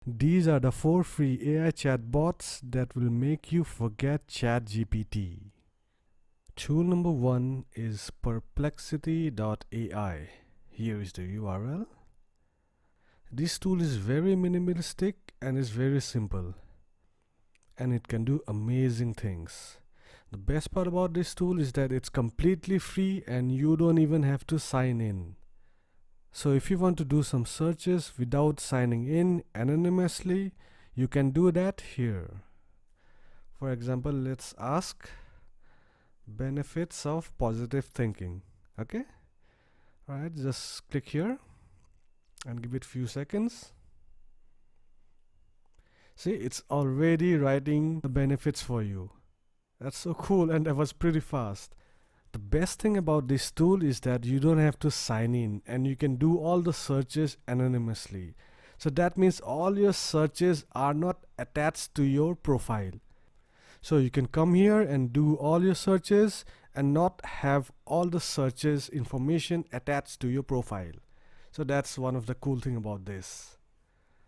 These are the 4 free AI chatbots that will make you forget ChatGPT. Tool number 1 is perplexity.ai. Here is the URL. This tool is very minimalistic and is very simple, and it can do amazing things. The best part about this tool is that it's completely free and you don't even have to sign in. So if you want to do some searches without signing in anonymously, you can do that here. For example, let's ask benefits of positive thinking. Okay, all right, just click here and give it few seconds. See, it's already writing the benefits for you. That's so cool, and that was pretty fast. The best thing about this tool is that you don't have to sign in and you can do all the searches anonymously. So that means all your searches are not attached to your profile. So you can come here and do all your searches and not have all the searches information attached to your profile. So that's one of the cool thing about this.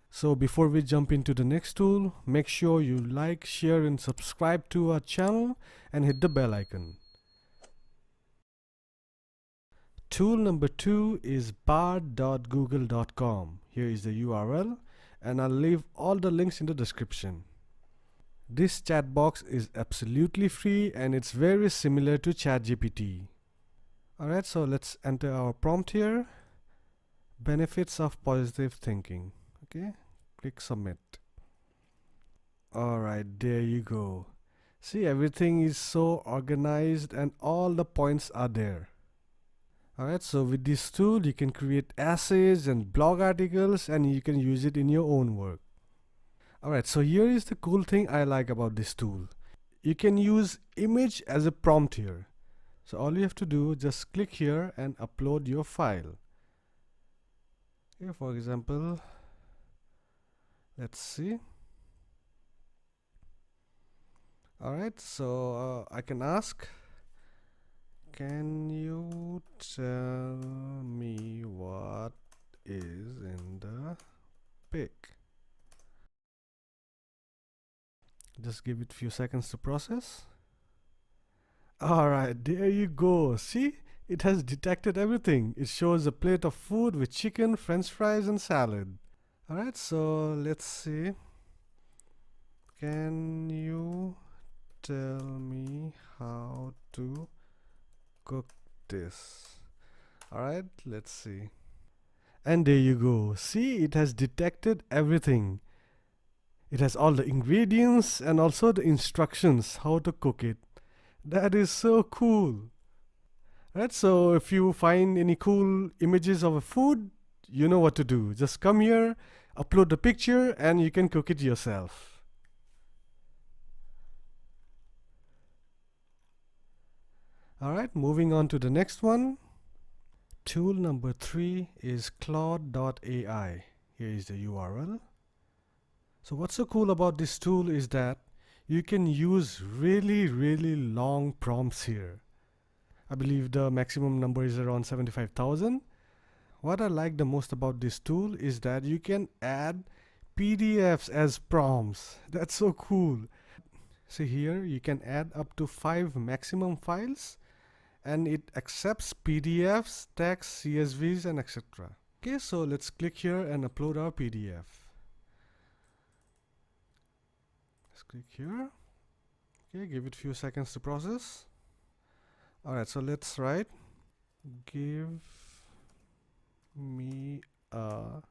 So before we jump into the next tool, make sure you like, share and subscribe to our channel and hit the bell icon. Tool number 2 is bard.google.com. Here is the URL and I'll leave all the links in the description. This chat box is absolutely free and it's very similar to ChatGPT. Alright, so let's enter our prompt here. Benefits of positive thinking. Okay, click submit. Alright, there you go. See, everything is so organized and all the points are there. Alright, so with this tool you can create essays and blog articles and you can use it in your own work. Alright, so here is the cool thing I like about this tool. You can use image as a prompt here. So all you have to do, just click here and upload your file. Okay, for example, let's see. Alright, so I can ask, can you tell me what is in the pic? Just give it a few seconds to process. Alright, there you go. See, it has detected everything. It shows a plate of food with chicken, french fries and salad. Alright, so let's see. Can you tell me how to cook this? Alright, let's see. And there you go. See, it has detected everything. It has all the ingredients and also the instructions how to cook it. That is so cool. Right, so if you find any cool images of a food, you know what to do. Just come here, upload the picture and you can cook it yourself. Alright, moving on to the next one. Tool number 3 is Claude.ai. Here is the URL. So what's so cool about this tool is that you can use really long prompts here. I believe the maximum number is around 75,000. What I like the most about this tool is that you can add PDFs as prompts. That's so cool. See here, you can add up to 5 maximum files and it accepts PDFs, text, CSVs and etc. Okay, so let's click here and upload our PDF. Let's click here. Okay, give it a few seconds to process. Alright, so let's write, give me a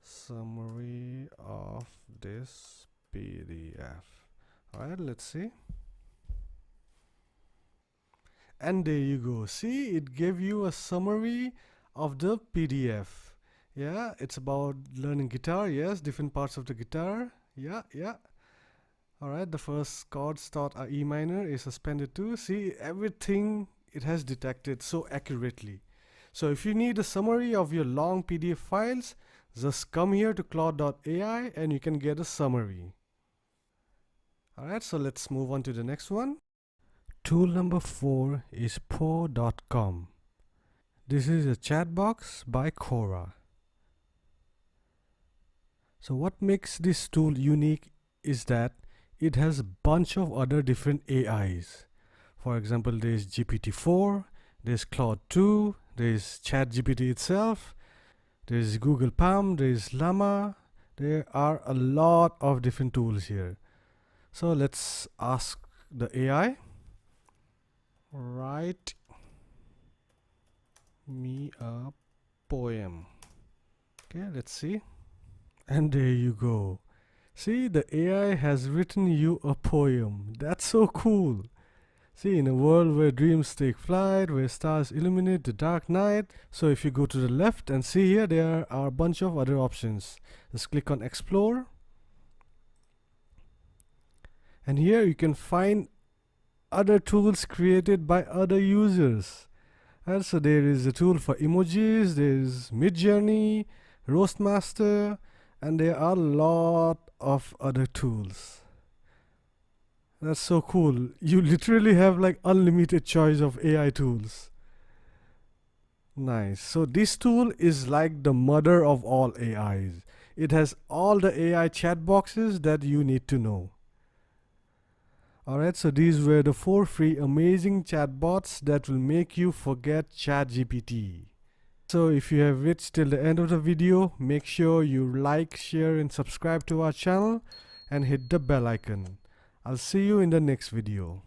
summary of this PDF. Alright, let's see. And there you go. See, it gave you a summary of the PDF. Yeah, it's about learning guitar. Yes, different parts of the guitar. Yeah. Alright, the first chords taught are E minor, is suspended too. See, everything it has detected so accurately. So if you need a summary of your long PDF files, just come here to Claude.ai and you can get a summary. Alright, so let's move on to the next one. Tool number 4 is po.com. This is a chat box by Quora. So what makes this tool unique is that it has a bunch of other different AIs. For example, there's GPT-4, there's Claude 2, there's ChatGPT itself, there's Google Palm, there's Llama. There are a lot of different tools here. So let's ask the AI, write me a poem. Okay, let's see. And there you go. See, the AI has written you a poem. That's so cool. See, in a world where dreams take flight, where stars illuminate the dark night. So if you go to the left and see here, there are a bunch of other options. Just click on explore. And here you can find other tools created by other users. And so there is a tool for emojis, there is Midjourney, Roastmaster, and there are a lot of other tools. That's so cool. You literally have like unlimited choice of AI tools. Nice. So this tool is like the mother of all AIs. It has all the AI chat boxes that you need to know. Alright, so these were the 4 free amazing chatbots that will make you forget ChatGPT. So if you have reached till the end of the video, make sure you like, share and subscribe to our channel and hit the bell icon. I'll see you in the next video.